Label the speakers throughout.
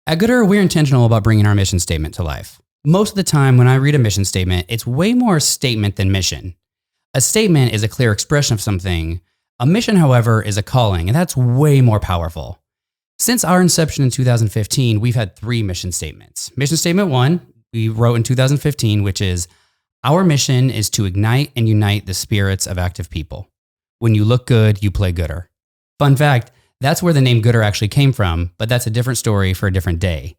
Speaker 1: At goodr, we're intentional about bringing our mission statement to life. Most of the time when I read a mission statement, it's way more statement than mission. A statement is a clear expression of something. A mission, however, is a calling, and that's way more powerful. Since our inception in 2015, we've had 3 mission statements. Mission statement 1, we wrote in 2015, which is, our mission is to ignite and unite the spirits of active people. When you look good, you play goodr. Fun fact, that's where the name goodr actually came from, but that's a different story for a different day.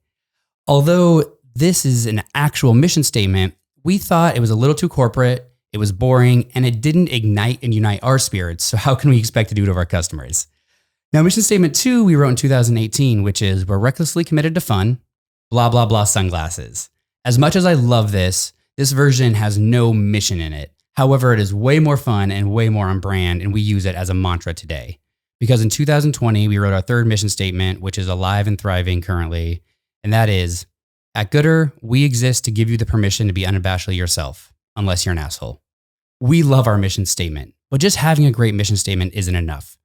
Speaker 1: Although this is an actual mission statement, we thought it was a little too corporate, it was boring, and it didn't ignite and unite our spirits, so how can we expect to do it of our customers? Now, mission statement 2 we wrote in 2018, which is, we're recklessly committed to fun, blah, blah, blah sunglasses. As much as I love this version has no mission in it. However, it is way more fun and way more on brand, and we use it as a mantra today. Because in 2020, we wrote our 3rd mission statement, which is alive and thriving currently, and that is, at goodr, we exist to give you the permission to be unabashedly yourself, unless you're an asshole. We love our mission statement, but just having a great mission statement isn't enough.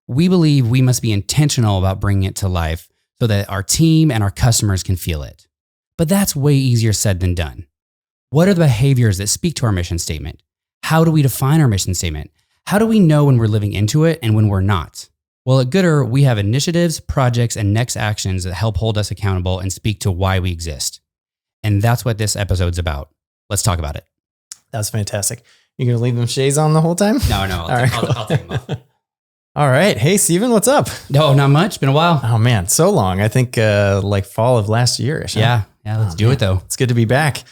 Speaker 1: We believe we must be intentional about bringing it to life so that our team and our customers can feel it. But that's way easier said than done. What are the behaviors that speak to our mission statement? How do we define our mission statement? How do we know when we're living into it and when we're not? Well, at goodr, we have initiatives, projects, and next actions that help hold us accountable and speak to why we exist. And that's what this episode's about. Let's talk about it.
Speaker 2: That's fantastic. You going to leave them shades on the whole time?
Speaker 1: No, I'll take them off.
Speaker 2: All right. Hey, Steven, what's up?
Speaker 1: No, not much. Been a while.
Speaker 2: Oh, man. So long. I think like fall of last year.
Speaker 1: Yeah. Let's do it, though.
Speaker 2: It's good to be back.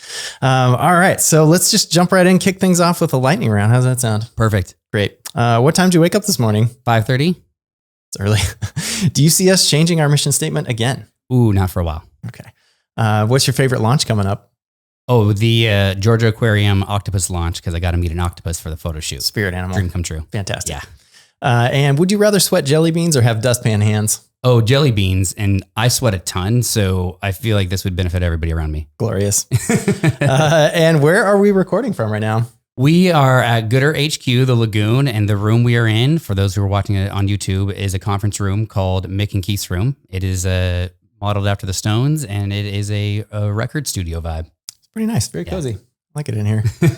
Speaker 2: All right. So let's just jump right in, kick things off with a lightning round. How's that sound?
Speaker 1: Perfect.
Speaker 2: Great. What time did you wake up this morning?
Speaker 1: 5:30.
Speaker 2: It's early. Do you see us changing our mission statement again?
Speaker 1: Ooh, not for a while.
Speaker 2: Okay. What's your favorite launch coming up?
Speaker 1: Oh, the Georgia Aquarium octopus launch, because I got to meet an octopus for the photo shoot.
Speaker 2: Spirit animal.
Speaker 1: Dream come true.
Speaker 2: Fantastic.
Speaker 1: Yeah.
Speaker 2: And would you rather sweat jelly beans or have dustpan hands?
Speaker 1: Oh, jelly beans. And I sweat a ton, so I feel like this would benefit everybody around me.
Speaker 2: Glorious. And where are we recording from right now?
Speaker 1: We are at goodr HQ, the Lagoon, and the room we are in, for those who are watching it on YouTube, is a conference room called Mick and Keith's room. It is modeled after the Stones, and it is a record studio vibe.
Speaker 2: It's pretty nice. Very cozy. I like it in here. All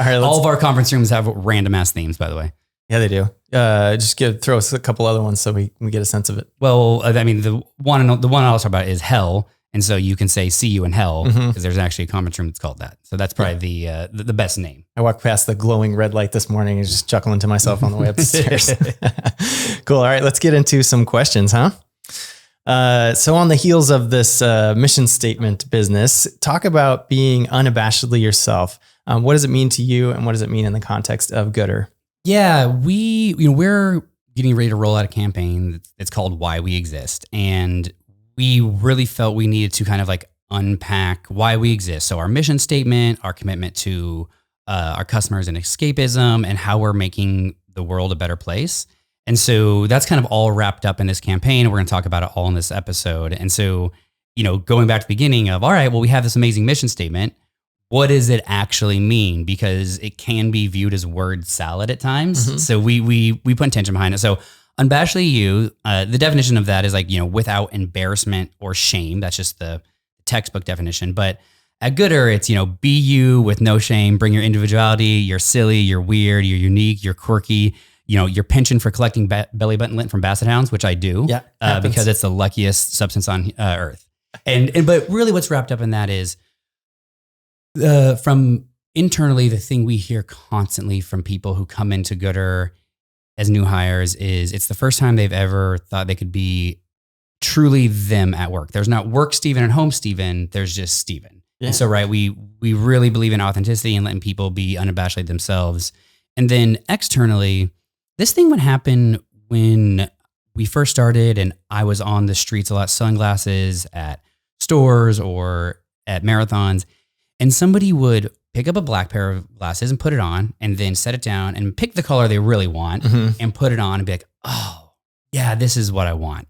Speaker 2: right,
Speaker 1: all of our conference rooms have random ass themes, by the way.
Speaker 2: Yeah, they do. Just throw us a couple other ones so we get a sense of it.
Speaker 1: Well, I mean, the one I'll talk about is Hell. And so you can say, see you in hell, because there's actually a conference room that's called that. So that's probably the best name.
Speaker 2: I walked past the glowing red light this morning and just chuckling to myself on the way up the stairs. Cool. All right, let's get into some questions, huh? So on the heels of this mission statement business, talk about being unabashedly yourself. What does it mean to you, and what does it mean in the context of goodr?
Speaker 1: Yeah, we're getting ready to roll out a campaign that's called Why We Exist. And we really felt we needed to kind of like unpack why we exist. So our mission statement, our commitment to our customers and escapism, and how we're making the world a better place. And so that's kind of all wrapped up in this campaign. We're going to talk about it all in this episode. And so, going back to the beginning of, all right, well, we have this amazing mission statement. What does it actually mean? Because it can be viewed as word salad at times. So we put intention behind it. So unabashedly you, the definition of that is like, without embarrassment or shame. That's just the textbook definition. But at goodr, it's, be you with no shame, bring your individuality. You're silly, you're weird, you're unique, you're quirky. You're penchant for collecting belly button lint from basset hounds, which I do, because it's the luckiest substance on earth. But really what's wrapped up in that is from internally, the thing we hear constantly from people who come into goodr as new hires is it's the first time they've ever thought they could be truly them at work. There's not work Steven and home Steven. There's just Steven. Yeah. And so, right, we really believe in authenticity and letting people be unabashedly themselves. And then externally, this thing would happen when we first started and I was on the streets a lot, sunglasses at stores or at marathons, and somebody would pick up a black pair of glasses and put it on and then set it down and pick the color they really want and put it on and be like, oh, yeah, this is what I want.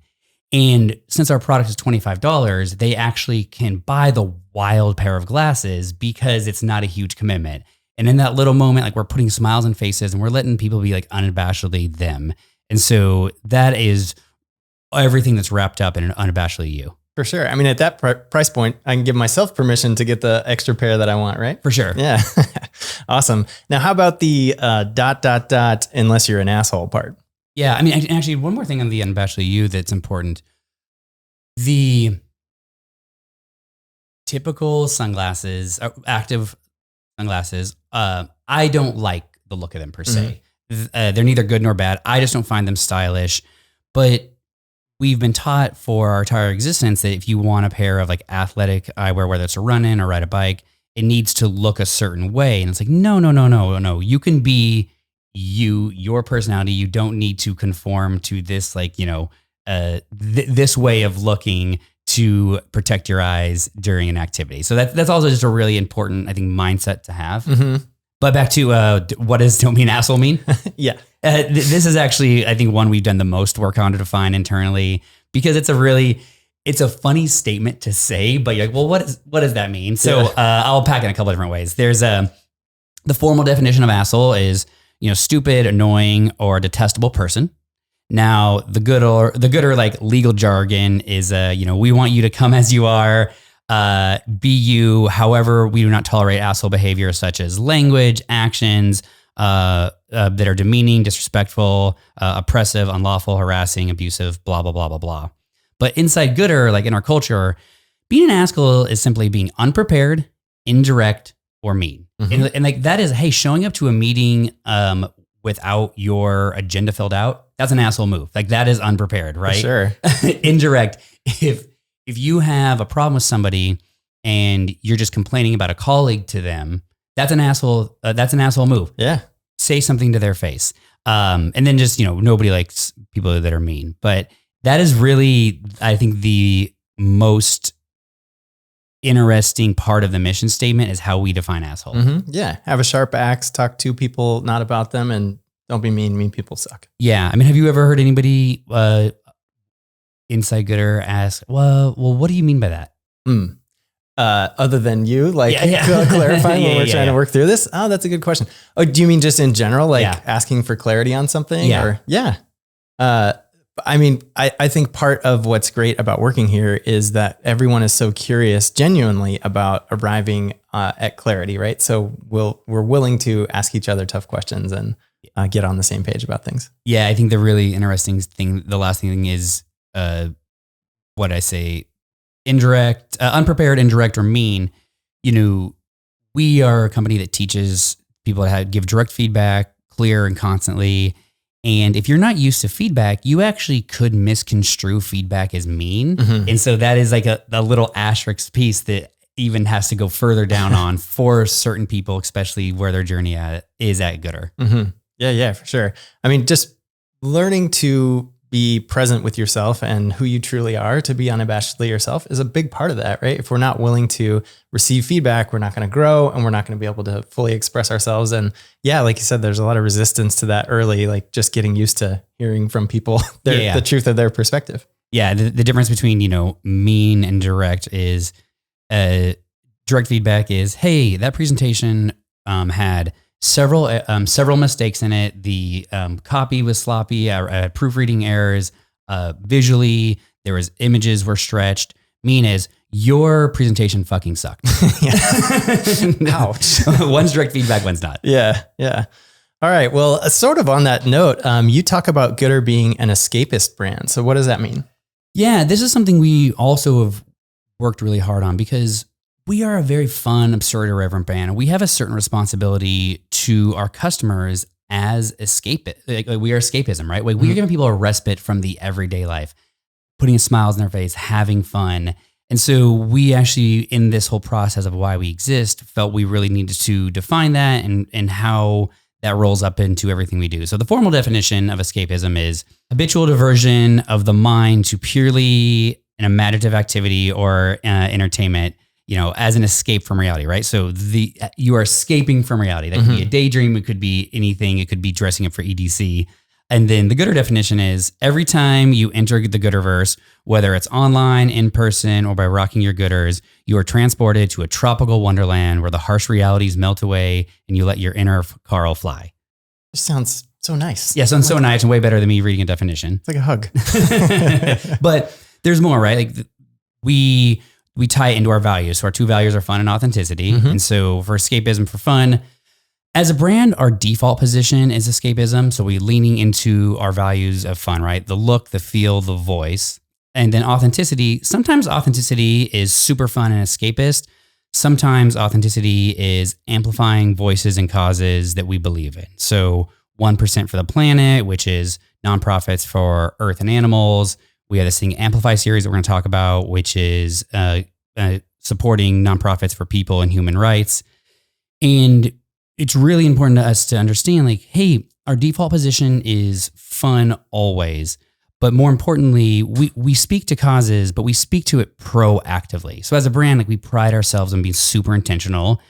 Speaker 1: And since our product is $25, they actually can buy the wild pair of glasses because it's not a huge commitment. And in that little moment, like we're putting smiles on faces and we're letting people be like unabashedly them. And so that is everything that's wrapped up in an unabashedly you.
Speaker 2: For sure. I mean, at that price point, I can give myself permission to get the extra pair that I want, right?
Speaker 1: For sure.
Speaker 2: Yeah. Awesome. Now, how about the ... unless you're an asshole part?
Speaker 1: Yeah. I mean, actually, one more thing on the unabashedly you that's important. The typical sunglasses, active sunglasses, I don't like the look of them per se. They're neither good nor bad. I just don't find them stylish. But we've been taught for our entire existence that if you want a pair of like athletic eyewear, whether it's a run in or ride a bike, it needs to look a certain way. And it's like, no. You can be your personality. You don't need to conform to this, like, this way of looking to protect your eyes during an activity. So that's also just a really important, I think, mindset to have. Mm-hmm. But back to what does don't be an asshole mean?
Speaker 2: Yeah.
Speaker 1: This is actually, I think, one we've done the most work on to define internally, because it's a funny statement to say, but you're like, well, what does that mean? So I'll pack it in a couple of different ways. There's the formal definition of asshole is, stupid, annoying, or detestable person. Now, the good or like legal jargon is, we want you to come as you are. Be you. However, we do not tolerate asshole behavior such as language, actions that are demeaning, disrespectful, oppressive, unlawful, harassing, abusive, blah, blah, blah, blah, blah. But inside goodr, like in our culture, being an asshole is simply being unprepared, indirect, or mean. Mm-hmm. And like that is, hey, showing up to a meeting without your agenda filled out, that's an asshole move. Like that is unprepared, right? For sure. Indirect. If you have a problem with somebody and you're just complaining about a colleague to them, that's an asshole. That's an asshole move.
Speaker 2: Yeah.
Speaker 1: Say something to their face. And then just, nobody likes people that are mean, but that is really, I think, the most interesting part of the mission statement is how we define asshole.
Speaker 2: Mm-hmm. Yeah. Have a sharp axe, talk to people, not about them, and don't be mean. Mean people suck.
Speaker 1: Yeah. I mean, have you ever heard anybody inside goodr ask, well, what do you mean by that?
Speaker 2: Other than you, like clarifying when we're trying to work through this? Oh, that's a good question. Oh, do you mean just in general, like asking for clarity on something?
Speaker 1: Yeah.
Speaker 2: I mean, I think part of what's great about working here is that everyone is so curious genuinely about arriving at clarity, right? So we're willing to ask each other tough questions and get on the same page about things. Yeah,
Speaker 1: I think the really interesting thing, the last thing is what I say, indirect, unprepared, indirect, or mean. We are a company that teaches people how to give direct feedback, clear and constantly. And if you're not used to feedback, you actually could misconstrue feedback as mean. Mm-hmm. And so that is like a little asterisk piece that even has to go further down on for certain people, especially where their journey is at goodr.
Speaker 2: Mm-hmm. Yeah, for sure. I mean, just learning to be present with yourself and who you truly are, to be unabashedly yourself, is a big part of that, right? If we're not willing to receive feedback, we're not going to grow and we're not going to be able to fully express ourselves. And yeah, like you said, there's a lot of resistance to that early, like just getting used to hearing from people the truth of their perspective.
Speaker 1: Yeah. The difference between, mean and direct is direct feedback is, hey, that presentation had several mistakes in it. The copy was sloppy, proofreading errors, visually, there was images were stretched. Mean is, your presentation fucking sucked. Ouch. One's direct feedback, one's not.
Speaker 2: Yeah. All right. Well, sort of on that note, you talk about goodr being an escapist brand. So what does that mean?
Speaker 1: Yeah, this is something we also have worked really hard on, because we are a very fun, absurd, irreverent brand, and we have a certain responsibility to our customers as escape. Like we are escapism, right? Like we're giving people a respite from the everyday life, putting smiles on their face, having fun. And so we actually, in this whole process of why we exist, felt we really needed to define that and how that rolls up into everything we do. So the formal definition of escapism is habitual diversion of the mind to purely an imaginative activity or entertainment, as an escape from reality, right? So you are escaping from reality. That could be a daydream. It could be anything. It could be dressing up for EDC. And then the goodr definition is, every time you enter the goodrverse, whether it's online, in person, or by rocking your goodrs, you are transported to a tropical wonderland where the harsh realities melt away and you let your inner Carl fly.
Speaker 2: It sounds so nice.
Speaker 1: Yeah, sounds so nice and way better than me reading a definition.
Speaker 2: It's like a hug.
Speaker 1: But there's more, right? Like we tie it into our values. So our two values are fun and authenticity.
Speaker 2: Mhm.
Speaker 1: And so for escapism, for fun, as a brand, our default position is escapism. So we leaning into our values of fun, right? The look, the feel, the voice. And then authenticity. Sometimes authenticity is super fun and escapist. Sometimes authenticity is amplifying voices and causes that we believe in. So 1% for the planet, which is nonprofits for Earth and animals. We have this thing Amplify series that we're going to talk about, which is supporting nonprofits for people and human rights. And it's really important to us to understand, like, hey, our default position is fun always. But more importantly, we speak to causes, but we speak to it proactively. So as a brand, like, we pride ourselves on being super intentional.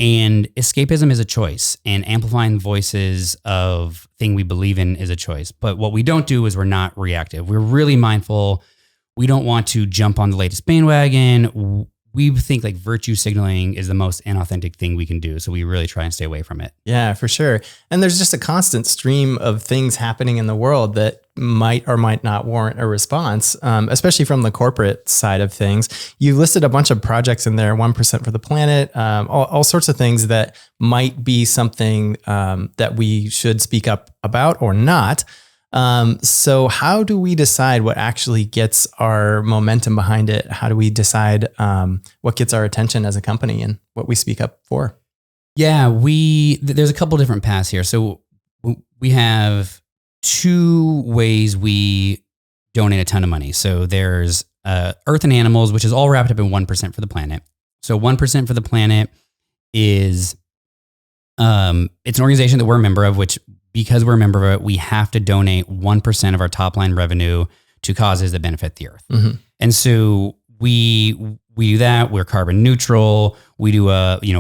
Speaker 1: And escapism is a choice, and amplifying voices of thing we believe in is a choice. But what we don't do is we're not reactive. We're really mindful. We don't want to jump on the latest bandwagon. We think like virtue signaling is the most inauthentic thing we can do. So we really try and stay away from it.
Speaker 2: Yeah, for sure. And there's just a constant stream of things happening in the world that might or might not warrant a response, especially from the corporate side of things. You listed a bunch of projects in there, 1% for the planet, all sorts of things that might be something that we should speak up about or not. So how do we decide what actually gets our momentum behind it? How do we decide what gets our attention as a company and what we speak up for?
Speaker 1: Yeah, there's a couple different paths here. So we have two ways we donate a ton of money. So there's Earth and Animals, which is all wrapped up in 1% for the planet. So 1% for the planet is it's an organization that we're a member of, which because we're a member of it, we have to donate 1% of our top line revenue to causes that benefit the earth. Mm-hmm. And so we do that. We're carbon neutral. We do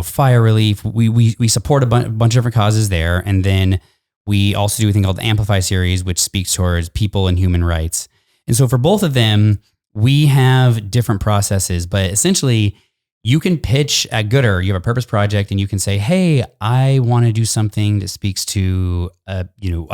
Speaker 1: fire relief. We support a bunch of different causes there. And then we also do a thing called the Amplify series, which speaks towards people and human rights. And so for both of them, we have different processes, but essentially you can pitch at goodr. You have a purpose project and you can say, hey, I want to do something that speaks to, I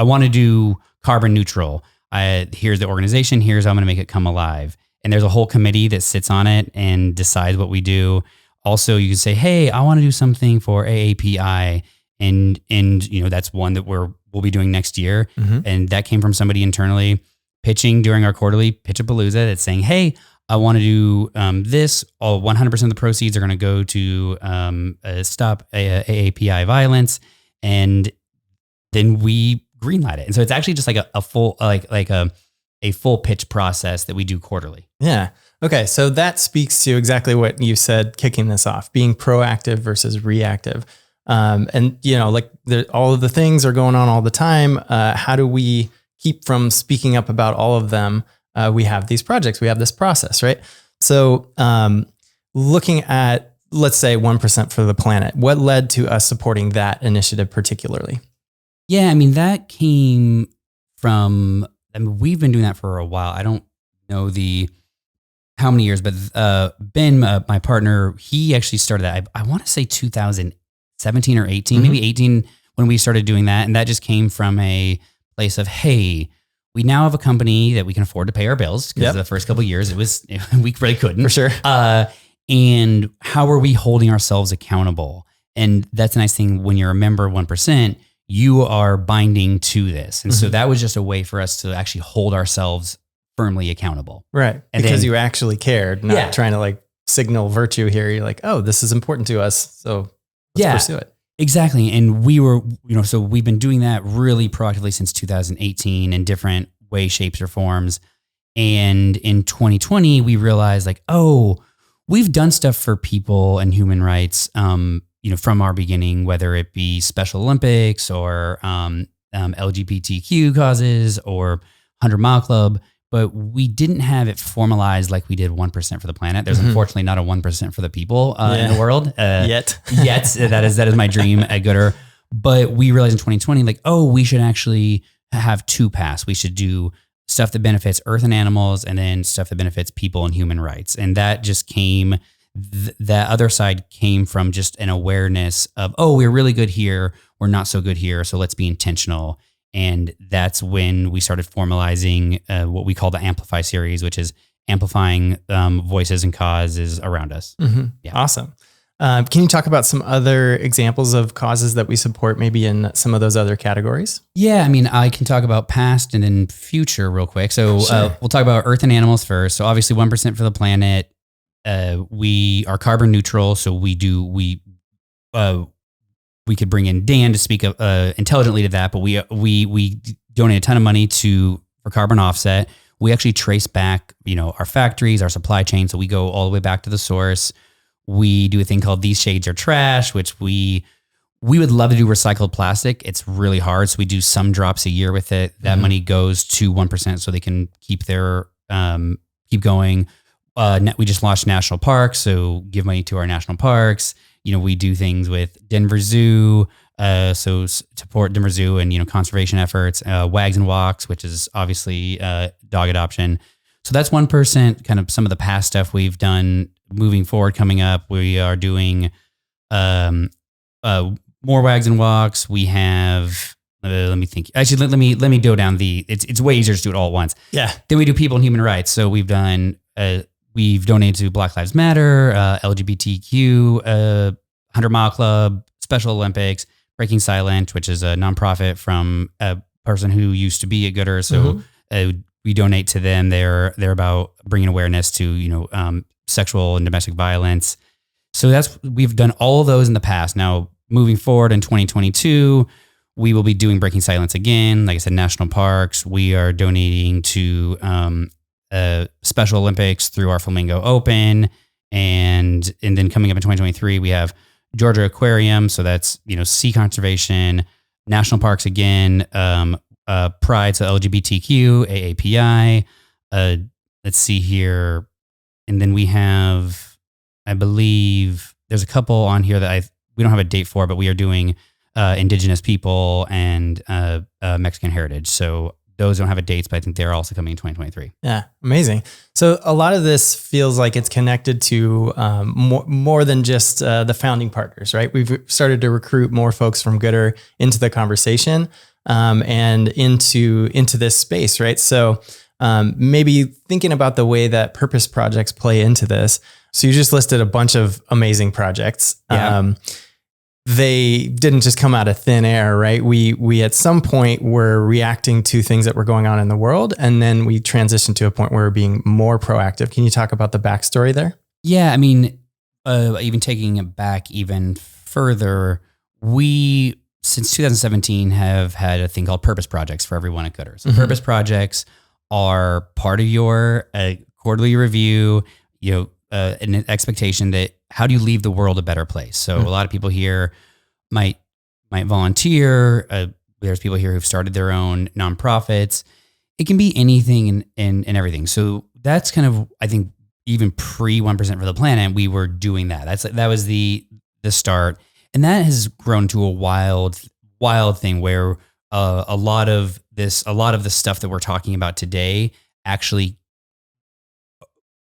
Speaker 1: want to do carbon neutral. Here's the organization. Here's how I'm going to make it come alive. And there's a whole committee that sits on it and decides what we do. Also, you can say, hey, I want to do something for AAPI. And that's one that we'll be doing next year. Mm-hmm. And that came from somebody internally pitching during our quarterly Pitch-a-Palooza that's saying, hey, I want to do this. 100% of the proceeds are going to go to stop AAPI violence, and then we greenlight it. And so it's actually just like a full a full pitch process that we do quarterly.
Speaker 2: Yeah. Okay. So that speaks to exactly what you said, kicking this off, being proactive versus reactive. All of the things are going on all the time. How do we keep from speaking up about all of them? We have these projects, we have this process, right? So looking at, let's say 1% for the planet, what led to us supporting that initiative particularly?
Speaker 1: Yeah, I mean, that came from, we've been doing that for a while. I don't know how many years, but Ben, my partner, he actually started that. I want to say 2017 or 18, mm-hmm. maybe 18 when we started doing that. And that just came from a place of, hey, we now have a company that we can afford to pay our bills because the first couple of years we really couldn't.
Speaker 2: For sure.
Speaker 1: And how are we holding ourselves accountable? And that's a nice thing when you're a member of 1%, you are binding to this. And mm-hmm. so that was just a way for us to actually hold ourselves firmly accountable.
Speaker 2: Right. And because you actually cared, not trying to signal virtue here. You're like, oh, this is important to us. So let's pursue it.
Speaker 1: Exactly. And we were, so we've been doing that really proactively since 2018 in different ways, shapes, or forms. And in 2020, we realized we've done stuff for people and human rights, from our beginning, whether it be Special Olympics or LGBTQ causes or 100 Mile Club, but we didn't have it formalized like we did 1% for the planet. There's unfortunately not a 1% for the people in the world
Speaker 2: yet.
Speaker 1: That is my dream at goodr. But we realized in 2020, we should actually have two paths. We should do stuff that benefits Earth and animals, and then stuff that benefits people and human rights. And that just came. That other side came from just an awareness of, we're really good here, we're not so good here, so let's be intentional. And that's when we started formalizing what we call the Amplify series, which is amplifying voices and causes around us. Yeah.
Speaker 2: Awesome. Can you talk about some other examples of causes that we support maybe in some of those other categories?
Speaker 1: Yeah, I mean, I can talk about past and then future real quick. So
Speaker 2: Sure.
Speaker 1: we'll talk about Earth and animals first. So obviously 1% for the planet. We are carbon neutral. So we could bring in Dan to speak intelligently to that, but we donate a ton of money for carbon offset. We actually trace back, our factories, our supply chain. So we go all the way back to the source. We do a thing called These Shades Are Trash, which we would love to do recycled plastic. It's really hard. So we do some drops a year with it. That money goes to 1% so they can keep going. We just launched national parks. So give money to our national parks. We do things with Denver Zoo. So support Denver Zoo and, conservation efforts, Wags and Walks, which is obviously dog adoption. So that's 1%, kind of some of the past stuff we've done. Moving forward, coming up, we are doing more Wags and Walks. We have, let me think. Actually, let me go down it's way easier to do it all at once.
Speaker 2: Yeah.
Speaker 1: Then we do people and human rights. So we've donated to Black Lives Matter, LGBTQ, 100 Mile Club, Special Olympics, Breaking Silent, which is a nonprofit from a person who used to be a goodr. So we donate to them. They're about bringing awareness to, sexual and domestic violence. So we've done all of those in the past. Now, moving forward in 2022, we will be doing Breaking Silence again. Like I said, national parks. We are donating to Special Olympics through our Flamingo Open. And then coming up in 2023, we have Georgia Aquarium. So that's, sea conservation, national parks again, Pride, so LGBTQ, AAPI. Let's see here. And then we have, I believe there's a couple on here that we don't have a date for, but we are doing Indigenous people and Mexican heritage. So those don't have a date, but I think they're also coming in 2023.
Speaker 2: Yeah, amazing. So a lot of this feels like it's connected to more than just the founding partners, right? We've started to recruit more folks from goodr into the conversation and into this space, right? So maybe thinking about the way that purpose projects play into this. So you just listed a bunch of amazing projects.
Speaker 1: Yeah.
Speaker 2: They didn't just come out of thin air, right? We at some point were reacting to things that were going on in the world, and then we transitioned to a point where we're being more proactive. Can you talk about the backstory there?
Speaker 1: Yeah, I mean, even taking it back even further, we, since 2017, have had a thing called purpose projects for everyone at goodr. So purpose projects are part of your quarterly review, an expectation that how do you leave the world a better place? So a lot of people here might volunteer. There's people here who've started their own nonprofits. It can be anything and everything. So that's kind of, I think, even pre 1% for the planet, we were doing that. That was the start. And that has grown to a wild thing where a lot of the stuff that we're talking about today actually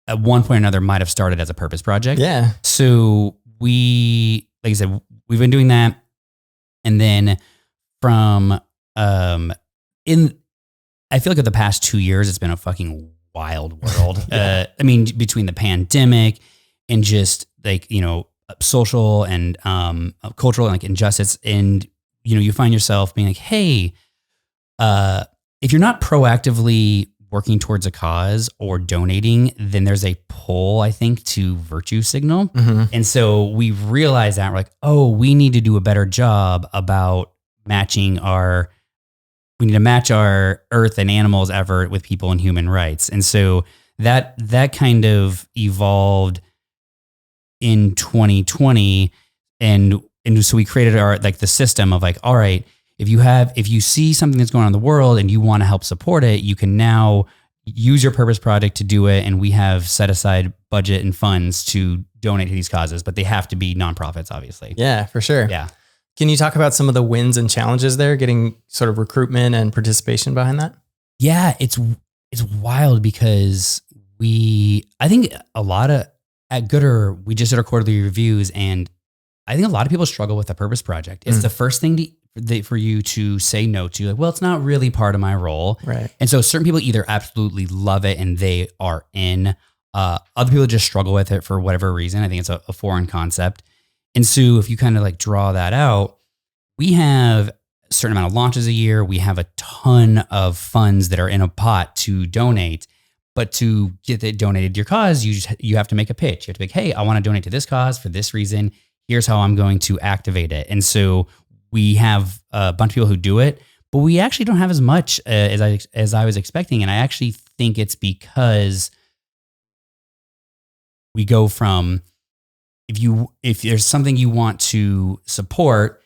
Speaker 1: at one point or another might have started as a purpose project.
Speaker 2: Yeah.
Speaker 1: So like I said, we've been doing that. And then I feel like in the past 2 years, it's been a fucking wild world. I mean, between the pandemic and just like, social and cultural like injustice. And, you find yourself being like, hey, if you're not proactively working towards a cause or donating, then there's a pull, I think, to virtue signal. And so we realized that we're like, oh, we need to do a better job about matching we need to match our earth and animals effort with people and human rights. And so that kind of evolved in 2020. And so we created the system of like, all right, if you see something that's going on in the world and you want to help support it, you can now use your purpose project to do it. And we have set aside budget and funds to donate to these causes, but they have to be nonprofits, obviously.
Speaker 2: Yeah, for sure.
Speaker 1: Yeah.
Speaker 2: Can you talk about some of the wins and challenges there, getting sort of recruitment and participation behind that?
Speaker 1: Yeah, it's wild because I think a lot at goodr, we just did our quarterly reviews, and I think a lot of people struggle with the purpose project. It's the first thing for you to say no to. Like, well, it's not really part of my role.
Speaker 2: Right.
Speaker 1: And so certain people either absolutely love it and they are in. Other people just struggle with it for whatever reason. I think it's a foreign concept. And so if you kind of like draw that out, we have a certain amount of launches a year. We have a ton of funds that are in a pot to donate. But to get it donated to your cause, you have to make a pitch. You have to be like, hey, I want to donate to this cause for this reason. Here's how I'm going to activate it. And so we have a bunch of people who do it, but we actually don't have as much as I was expecting. And I actually think it's because we go from if there's something you want to support,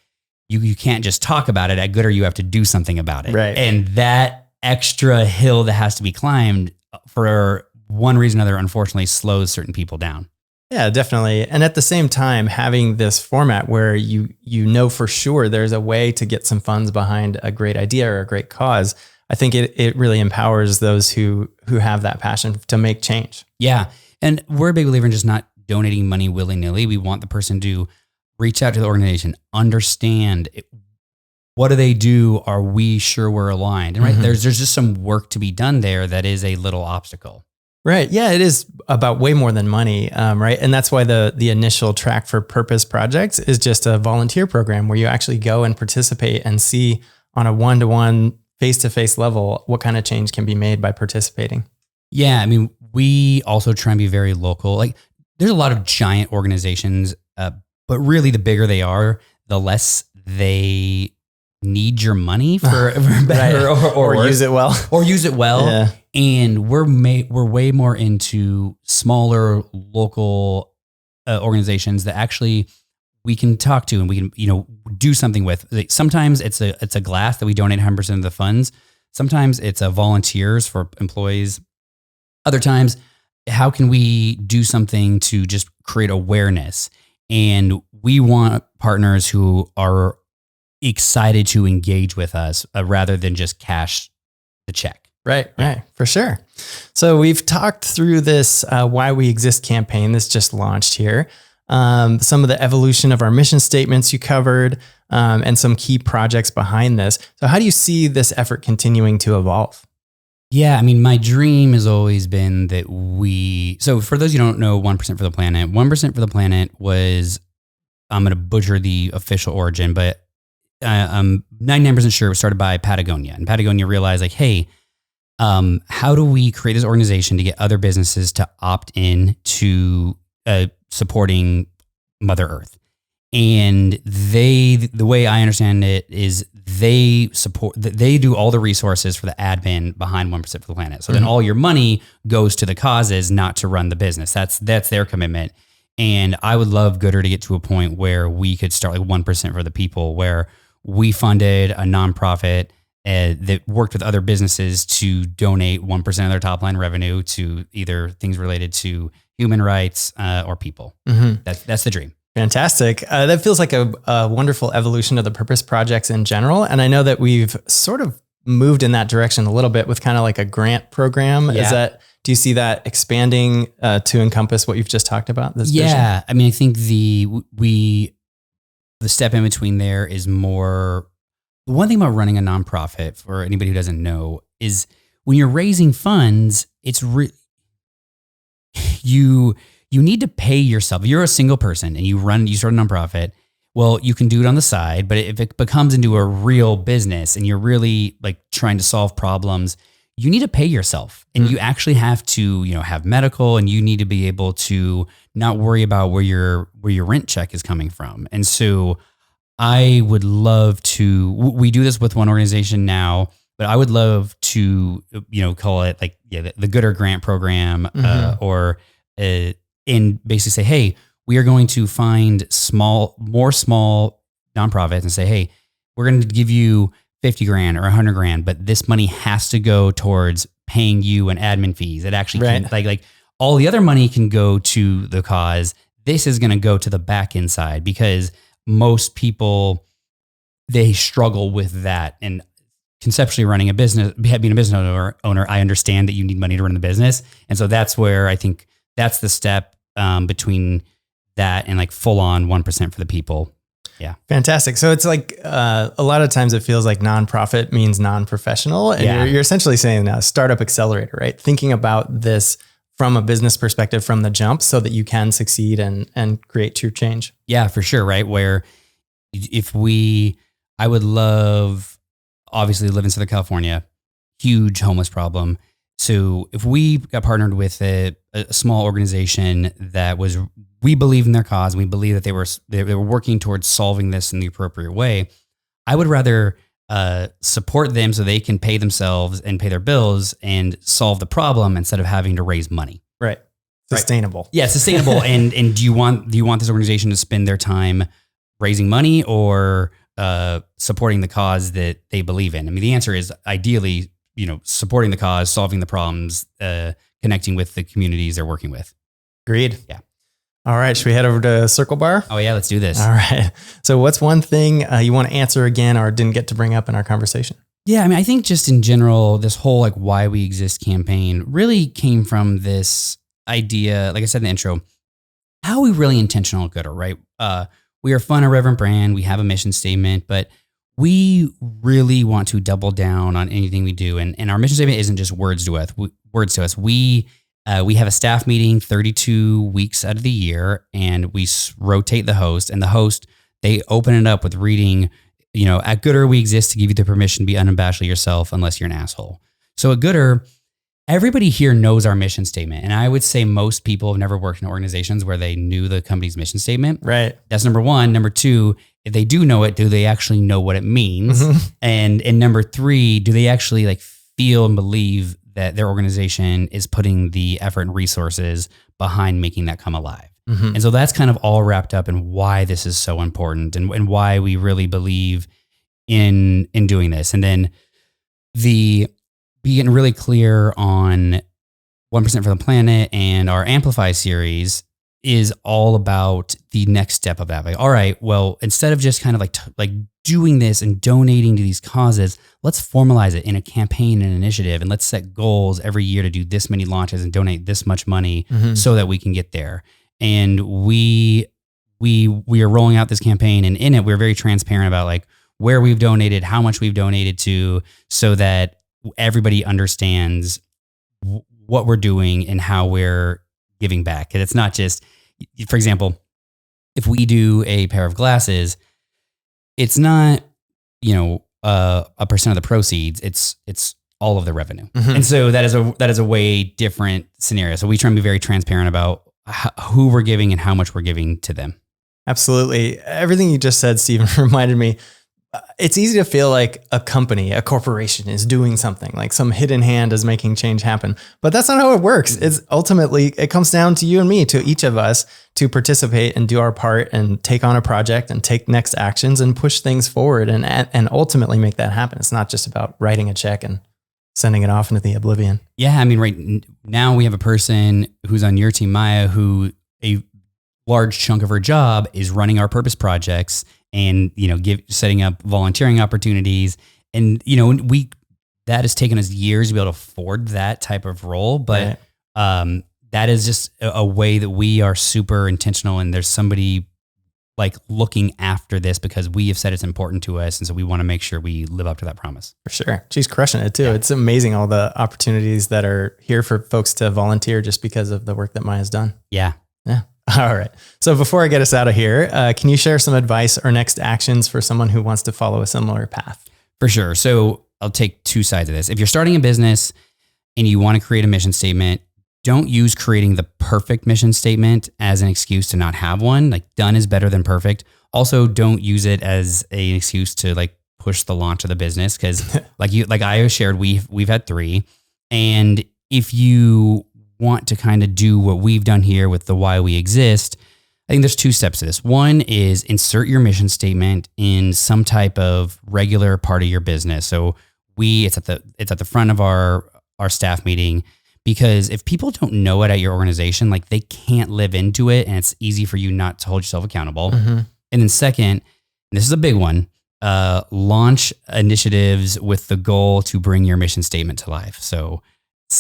Speaker 1: you can't just talk about it at goodr, you have to do something about it.
Speaker 2: Right.
Speaker 1: And that extra hill that has to be climbed for one reason or another, unfortunately, slows certain people down.
Speaker 2: Yeah, definitely. And at the same time, having this format where you know for sure there's a way to get some funds behind a great idea or a great cause, I think it really empowers those who have that passion to make change.
Speaker 1: Yeah. And we're a big believer in just not donating money willy-nilly. We want the person to reach out to the organization, understand what do they do? Are we sure we're aligned? And right, there's just some work to be done there that is a little obstacle.
Speaker 2: Right. Yeah, it is about way more than money, right? And that's why the initial track for purpose projects is just a volunteer program where you actually go and participate and see on a one-to-one, face-to-face level what kind of change can be made by participating.
Speaker 1: Yeah, I mean, we also try and be very local. Like, there's a lot of giant organizations, but really the bigger they are, the less they need your money for better
Speaker 2: or use it well.
Speaker 1: Or use it well.
Speaker 2: Yeah.
Speaker 1: And we're way more into smaller local organizations that actually we can talk to and we can do something with. Like, sometimes it's a glass that we donate 100% of the funds. Sometimes it's volunteers for employees. Other times, how can we do something to just create awareness? And we want partners who are excited to engage with us rather than just cash the check.
Speaker 2: Right, for sure. So we've talked through this Why We Exist campaign that's just launched here. Some of the evolution of our mission statements you covered, and some key projects behind this. So how do you see this effort continuing to evolve?
Speaker 1: Yeah, I mean, my dream has always been that so for those who don't know 1% for the Planet, 1% for the Planet was, I'm going to butcher the official origin, but I'm 99% sure it was started by Patagonia. And Patagonia realized like, hey, how do we create this organization to get other businesses to opt in to supporting Mother Earth? And the way I understand it is they do all the resources for the admin behind 1% for the Planet. So then all your money goes to the causes, not to run the business. That's their commitment. And I would love goodr to get to a point where we could start like 1% for the people, where we funded a nonprofit that worked with other businesses to donate 1% of their top line revenue to either things related to human rights or people. That's the dream.
Speaker 2: Fantastic. That feels like a wonderful evolution of the purpose projects in general. And I know that we've sort of moved in that direction a little bit with kind of like a grant program.
Speaker 1: Yeah.
Speaker 2: Do you see that expanding to encompass what you've just talked about? This vision?
Speaker 1: I mean, I think the step in between there is more. The one thing about running a nonprofit, for anybody who doesn't know, is when you're raising funds, it's you need to pay yourself. If you're a single person and you start a nonprofit, well, you can do it on the side, but if it becomes into a real business and you're really like trying to solve problems, you need to pay yourself, and you actually have to, have medical, and you need to be able to not worry about where your rent check is coming from. And so I would love to, we do this with one organization now, but I would love to, call it like, the goodr grant program, and basically say, hey, we are going to find more small nonprofits and say, hey, we're going to give you 50 grand or 100 grand, but this money has to go towards paying you an admin fees. It actually can, like all the other money can go to the cause. This is going to go to the back end side, because most people, they struggle with that. And conceptually running a business, being a business owner, I understand that you need money to run the business. And so that's where I think that's the step between that and like full on 1% for the people. Yeah.
Speaker 2: Fantastic. So it's like a lot of times it feels like nonprofit means non-professional. And you're essentially saying now startup accelerator, right? Thinking about this from a business perspective from the jump so that you can succeed and create true change.
Speaker 1: Yeah, for sure. Right. Where I would love, obviously live in Southern California, huge homeless problem. So if we got partnered with a small organization that we believe in their cause, and we believe that they were working towards solving this in the appropriate way, I would rather support them so they can pay themselves and pay their bills and solve the problem instead of having to raise money.
Speaker 2: Right. Sustainable.
Speaker 1: Right. Yeah, sustainable. and do you want this organization to spend their time raising money or supporting the cause that they believe in? I mean, the answer is ideally, supporting the cause, solving the problems, connecting with the communities they're working with.
Speaker 2: Agreed.
Speaker 1: Yeah.
Speaker 2: All right. Should we head over to Circle Bar?
Speaker 1: Oh yeah, let's do this.
Speaker 2: All right. So what's one thing you want to answer again or didn't get to bring up in our conversation?
Speaker 1: Yeah. I mean, I think just in general, this whole why we exist campaign really came from this idea, like I said in the intro, how are we really intentional at goodr, right? We are fun, irreverent brand. We have a mission statement, but we really want to double down on anything we do. And our mission statement isn't just words to us. We have a staff meeting 32 weeks out of the year, and we rotate the host. And the host, they open it up with reading, at goodr, we exist to give you the permission to be unabashedly yourself unless you're an asshole. So at goodr, everybody here knows our mission statement. And I would say most people have never worked in organizations where they knew the company's mission statement.
Speaker 2: Right.
Speaker 1: That's number one. Number two, if they do know it, do they actually know what it means?
Speaker 2: Mm-hmm.
Speaker 1: And number three, do they actually feel and believe that their organization is putting the effort and resources behind making that come alive?
Speaker 2: Mm-hmm.
Speaker 1: And so that's kind of all wrapped up in why this is so important and why we really believe in doing this. And then being really clear on 1% for the planet and our Amplify series is all about the next step of that. All right, well, instead of just kind of like doing this and donating to these causes, let's formalize it in a campaign and initiative, and let's set goals every year to do this many launches and donate this much money so that we can get there. And we are rolling out this campaign, and in it, we're very transparent about where we've donated, how much we've donated to, so that everybody understands what we're doing and how we're giving back. And it's not just, for example, if we do a pair of glasses, it's not, a percent of the proceeds. It's all of the revenue. Mm-hmm. And so that is a way different scenario. So we try and be very transparent about who we're giving and how much we're giving to them.
Speaker 2: Absolutely. Everything you just said, Stephen, reminded me. It's easy to feel like a company, a corporation is doing something, like some hidden hand is making change happen. But that's not how it works. It's ultimately, it comes down to you and me, to each of us, to participate and do our part and take on a project and take next actions and push things forward and ultimately make that happen. It's not just about writing a check and sending it off into the oblivion.
Speaker 1: Yeah. I mean, right now we have a person who's on your team, Maya, who a large chunk of her job is running our purpose projects and, setting up volunteering opportunities. And, that has taken us years to be able to afford that type of role. But that is just a way that we are super intentional. And there's somebody looking after this because we have said it's important to us. And so we want to make sure we live up to that promise.
Speaker 2: For sure. She's crushing it too. Yeah. It's amazing all the opportunities that are here for folks to volunteer just because of the work that Maya's done.
Speaker 1: Yeah.
Speaker 2: Yeah. All right. So before I get us out of here, can you share some advice or next actions for someone who wants to follow a similar path?
Speaker 1: For sure. So I'll take two sides of this. If you're starting a business and you want to create a mission statement, don't use creating the perfect mission statement as an excuse to not have one. Done is better than perfect. Also, don't use it as an excuse to push the launch of the business. Cause like I shared, we've had 3. And if you want to kind of do what we've done here with the why we exist, I think there's 2 steps to this. One is insert your mission statement in some type of regular part of your business. So it's at the front of our staff meeting, because if people don't know it at your organization, they can't live into it, and it's easy for you not to hold yourself accountable. Mm-hmm. And then second, and this is a big one, launch initiatives with the goal to bring your mission statement to life. So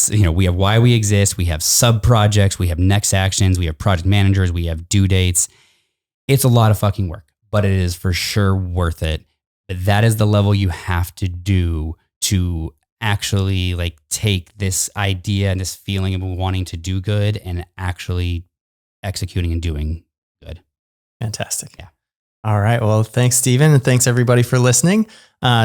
Speaker 1: we have why we exist. We have sub projects. We have next actions. We have project managers. We have due dates. It's a lot of fucking work, but it is for sure worth it. But that is the level you have to do to actually like take this idea and this feeling of wanting to do good and actually executing and doing good.
Speaker 2: Fantastic.
Speaker 1: Yeah.
Speaker 2: All right. Well, thanks, Stephen. And thanks everybody for listening.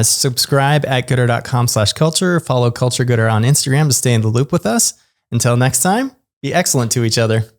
Speaker 2: Subscribe at goodr.com/culture. Follow Culture Goodr on Instagram to stay in the loop with us. Until next time, be excellent to each other.